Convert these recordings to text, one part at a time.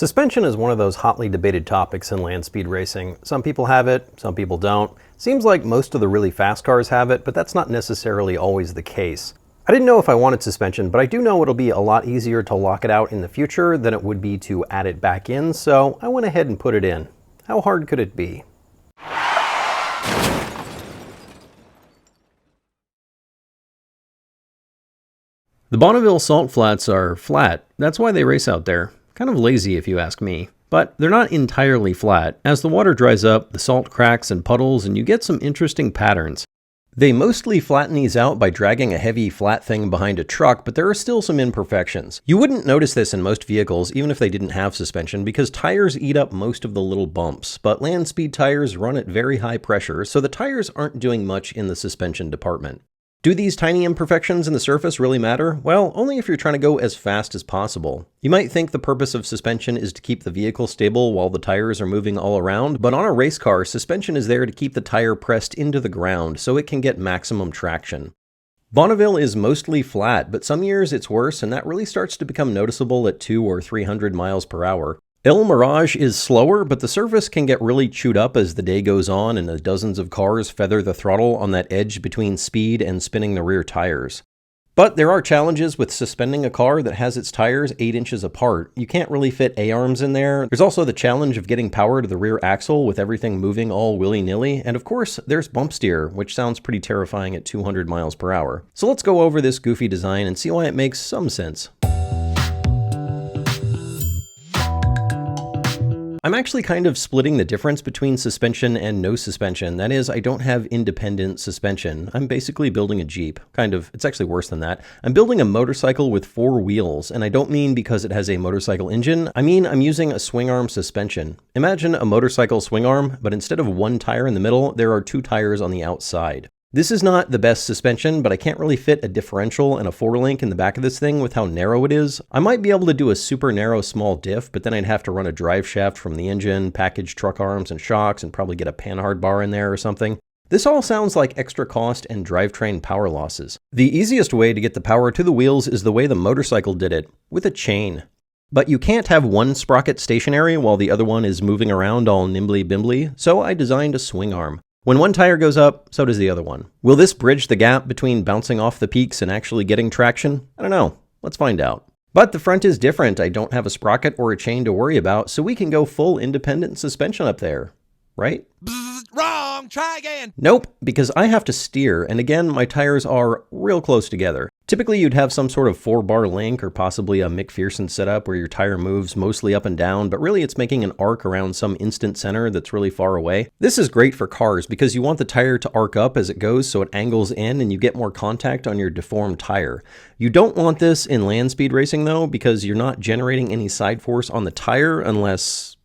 Suspension is one of those hotly debated topics in land speed racing. Some people have it, some people don't. Seems like most of the really fast cars have it, but that's not necessarily always the case. I didn't know if I wanted suspension, but I do know it'll be a lot easier to lock it out in the future than it would be to add it back in, so I went ahead and put it in. How hard could it be? The Bonneville Salt Flats are flat. That's why they race out there. Kind of lazy if you ask me. But they're not entirely flat. As the water dries up, the salt cracks and puddles and you get some interesting patterns. They mostly flatten these out by dragging a heavy flat thing behind a truck, but there are still some imperfections. You wouldn't notice this in most vehicles, even if they didn't have suspension, because tires eat up most of the little bumps. But land speed tires run at very high pressure, so the tires aren't doing much in the suspension department. Do these tiny imperfections in the surface really matter? Well, only if you're trying to go as fast as possible. You might think the purpose of suspension is to keep the vehicle stable while the tires are moving all around, but on a race car, suspension is there to keep the tire pressed into the ground so it can get maximum traction. Bonneville is mostly flat, but some years it's worse, and that really starts to become noticeable at 200 or 300 miles per hour. El Mirage is slower, but the surface can get really chewed up as the day goes on and the dozens of cars feather the throttle on that edge between speed and spinning the rear tires. But there are challenges with suspending a car that has its tires 8 inches apart. You can't really fit A-arms in there. There's also the challenge of getting power to the rear axle with everything moving all willy-nilly. And of course, there's bump steer, which sounds pretty terrifying at 200 miles per hour. So let's go over this goofy design and see why it makes some sense. I'm actually kind of splitting the difference between suspension and no suspension. That is, I don't have independent suspension. I'm basically building a Jeep. Kind of, it's actually worse than that. I'm building a motorcycle with 4 wheels, and I don't mean because it has a motorcycle engine. I mean I'm using a swing arm suspension. Imagine a motorcycle swing arm, but instead of 1 tire in the middle, there are 2 tires on the outside. This is not the best suspension, but I can't really fit a differential and a 4-link in the back of this thing with how narrow it is. I might be able to do a super narrow small diff, but then I'd have to run a drive shaft from the engine, package truck arms and shocks, and probably get a panhard bar in there or something. This all sounds like extra cost and drivetrain power losses. The easiest way to get the power to the wheels is the way the motorcycle did it, with a chain. But you can't have one sprocket stationary while the other one is moving around all nimbly-bimbly, so I designed a swing arm. When one tire goes up, so does the other one. Will this bridge the gap between bouncing off the peaks and actually getting traction? I don't know. Let's find out. But the front is different. I don't have a sprocket or a chain to worry about, so we can go full independent suspension up there. Right? Wrong! Try again! Nope, because I have to steer, and again, my tires are real close together. Typically, you'd have some sort of 4-bar link or possibly a McPherson setup where your tire moves mostly up and down, but really it's making an arc around some instant center that's really far away. This is great for cars because you want the tire to arc up as it goes so it angles in and you get more contact on your deformed tire. You don't want this in land speed racing though, because you're not generating any side force on the tire unless,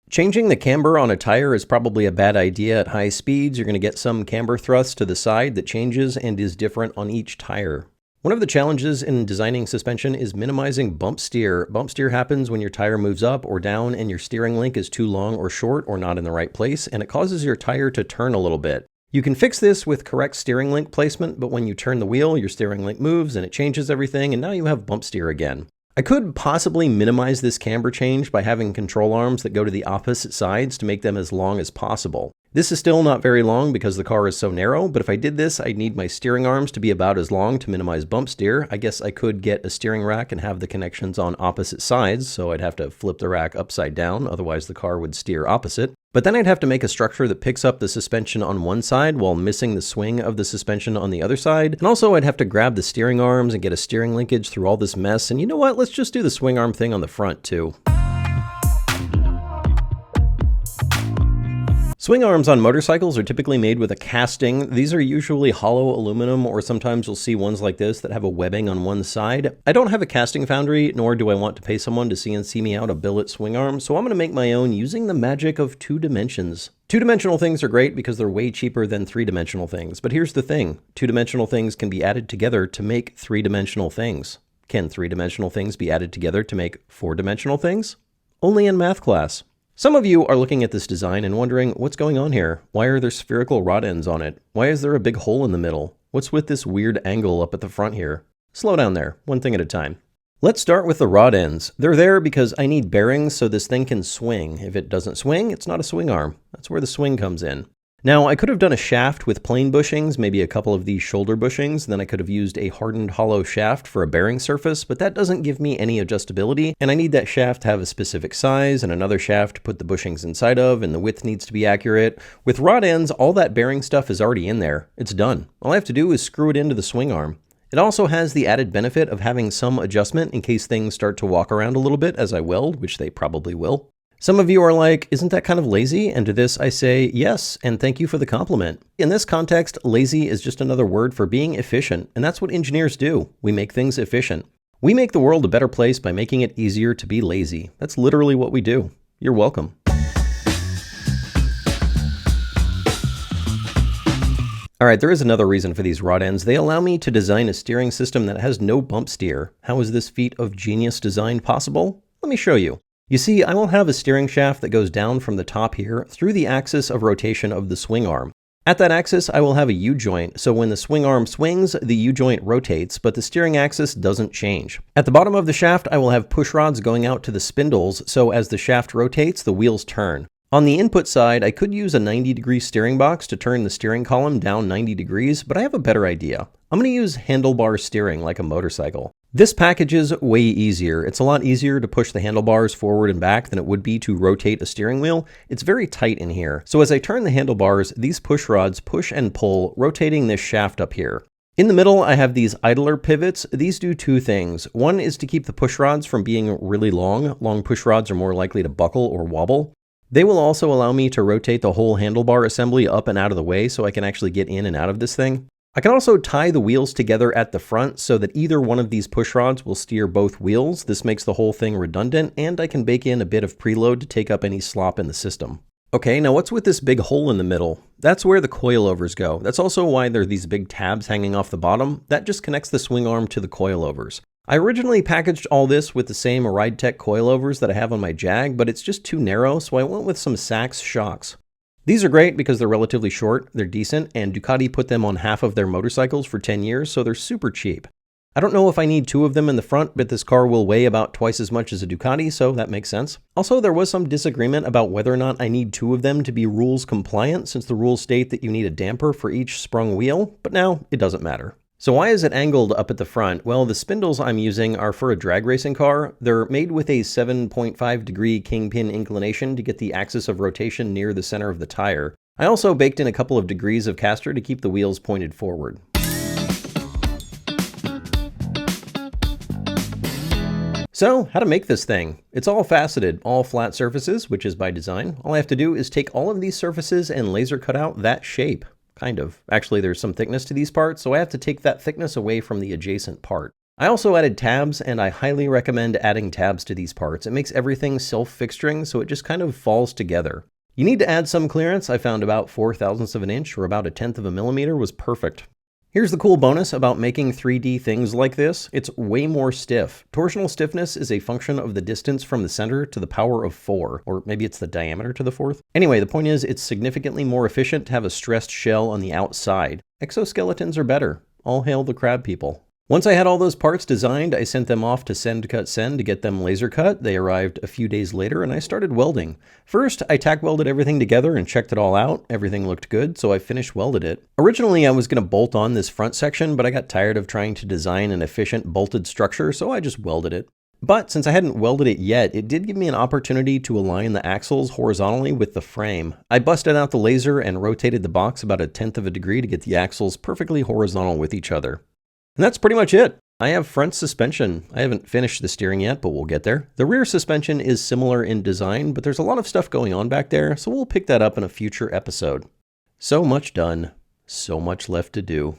changing the camber on a tire is probably a bad idea at high speeds. You're going to get some camber thrust to the side that changes and is different on each tire. One of the challenges in designing suspension is minimizing bump steer. Bump steer happens when your tire moves up or down and your steering link is too long or short or not in the right place, and it causes your tire to turn a little bit. You can fix this with correct steering link placement, but when you turn the wheel, your steering link moves and it changes everything, and now you have bump steer again. I could possibly minimize this camber change by having control arms that go to the opposite sides to make them as long as possible. This is still not very long because the car is so narrow, but if I did this, I'd need my steering arms to be about as long to minimize bump steer. I guess I could get a steering rack and have the connections on opposite sides, so I'd have to flip the rack upside down, otherwise the car would steer opposite. But then I'd have to make a structure that picks up the suspension on one side while missing the swing of the suspension on the other side. And also I'd have to grab the steering arms and get a steering linkage through all this mess. And you know what? Let's just do the swing arm thing on the front too. Swing arms on motorcycles are typically made with a casting. These are usually hollow aluminum, or sometimes you'll see ones like this that have a webbing on one side. I don't have a casting foundry, nor do I want to pay someone to CNC me out a billet swing arm, so I'm going to make my own using the magic of 2 dimensions. 2-dimensional things are great because they're way cheaper than 3-dimensional things. But here's the thing, 2-dimensional things can be added together to make 3-dimensional things. Can 3-dimensional things be added together to make 4-dimensional things? Only in math class. Some of you are looking at this design and wondering, what's going on here? Why are there spherical rod ends on it? Why is there a big hole in the middle? What's with this weird angle up at the front here? Slow down there, one thing at a time. Let's start with the rod ends. They're there because I need bearings so this thing can swing. If it doesn't swing, it's not a swing arm. That's where the swing comes in. Now, I could have done a shaft with plain bushings, maybe a couple of these shoulder bushings, then I could have used a hardened hollow shaft for a bearing surface, but that doesn't give me any adjustability, and I need that shaft to have a specific size and another shaft to put the bushings inside of, and the width needs to be accurate. With rod ends, all that bearing stuff is already in there. It's done. All I have to do is screw it into the swing arm. It also has the added benefit of having some adjustment in case things start to walk around a little bit as I weld, which they probably will. Some of you are like, isn't that kind of lazy? And to this I say, yes, and thank you for the compliment. In this context, lazy is just another word for being efficient, and that's what engineers do. We make things efficient. We make the world a better place by making it easier to be lazy. That's literally what we do. You're welcome. All right, there is another reason for these rod ends. They allow me to design a steering system that has no bump steer. How is this feat of genius design possible? Let me show you. You see, I will have a steering shaft that goes down from the top here through the axis of rotation of the swing arm. At that axis, I will have a U-joint, so when the swing arm swings, the U-joint rotates, but the steering axis doesn't change. At the bottom of the shaft, I will have push rods going out to the spindles, so as the shaft rotates, the wheels turn. On the input side, I could use a 90-degree steering box to turn the steering column down 90 degrees, but I have a better idea. I'm going to use handlebar steering like a motorcycle. This package is way easier. It's a lot easier to push the handlebars forward and back than it would be to rotate a steering wheel. It's very tight in here. So as I turn the handlebars, these push rods push and pull, rotating this shaft up here. In the middle, I have these idler pivots. These do two things. One is to keep the push rods from being really long. Long push rods are more likely to buckle or wobble. They will also allow me to rotate the whole handlebar assembly up and out of the way so I can actually get in and out of this thing. I can also tie the wheels together at the front so that either one of these push rods will steer both wheels. This makes the whole thing redundant, and I can bake in a bit of preload to take up any slop in the system. Okay, now what's with this big hole in the middle? That's where the coilovers go. That's also why there are these big tabs hanging off the bottom. That just connects the swing arm to the coilovers. I originally packaged all this with the same RideTech coilovers that I have on my Jag, but it's just too narrow, so I went with some Sachs shocks. These are great because they're relatively short, they're decent, and Ducati put them on half of their motorcycles for 10 years, so they're super cheap. I don't know if I need two of them in the front, but this car will weigh about twice as much as a Ducati, so that makes sense. Also, there was some disagreement about whether or not I need two of them to be rules compliant, since the rules state that you need a damper for each sprung wheel, but now it doesn't matter. So why is it angled up at the front? Well, the spindles I'm using are for a drag racing car. They're made with a 7.5 degree kingpin inclination to get the axis of rotation near the center of the tire. I also baked in a couple of degrees of caster to keep the wheels pointed forward. So, how to make this thing? It's all faceted, all flat surfaces, which is by design. All I have to do is take all of these surfaces and laser cut out that shape. Kind of. Actually, there's some thickness to these parts, so I have to take that thickness away from the adjacent part. I also added tabs, and I highly recommend adding tabs to these parts. It makes everything self-fixturing, so it just kind of falls together. You need to add some clearance. I found about 4/1000ths of an inch, or about 1/10 of a millimeter was perfect. Here's the cool bonus about making 3D things like this. It's way more stiff. Torsional stiffness is a function of the distance from the center to the power of 4, or maybe it's the diameter to the 4th. Anyway, the point is it's significantly more efficient to have a stressed shell on the outside. Exoskeletons are better. All hail the crab people. Once I had all those parts designed, I sent them off to Send Cut Send to get them laser cut. They arrived a few days later and I started welding. First, I tack welded everything together and checked it all out. Everything looked good, so I finished welded it. Originally, I was going to bolt on this front section, but I got tired of trying to design an efficient bolted structure, so I just welded it. But since I hadn't welded it yet, it did give me an opportunity to align the axles horizontally with the frame. I busted out the laser and rotated the box about 1/10 of a degree to get the axles perfectly horizontal with each other. And that's pretty much it. I have front suspension. I haven't finished the steering yet, but we'll get there. The rear suspension is similar in design, but there's a lot of stuff going on back there, so we'll pick that up in a future episode. So much done. So much left to do.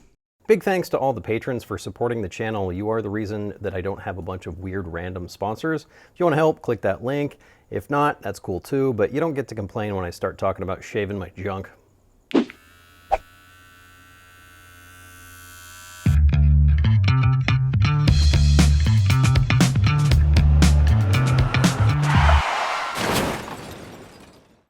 Big thanks to all the patrons for supporting the channel. You are the reason that I don't have a bunch of weird random sponsors. If you want to help, click that link. If not, that's cool too, but you don't get to complain when I start talking about shaving my junk.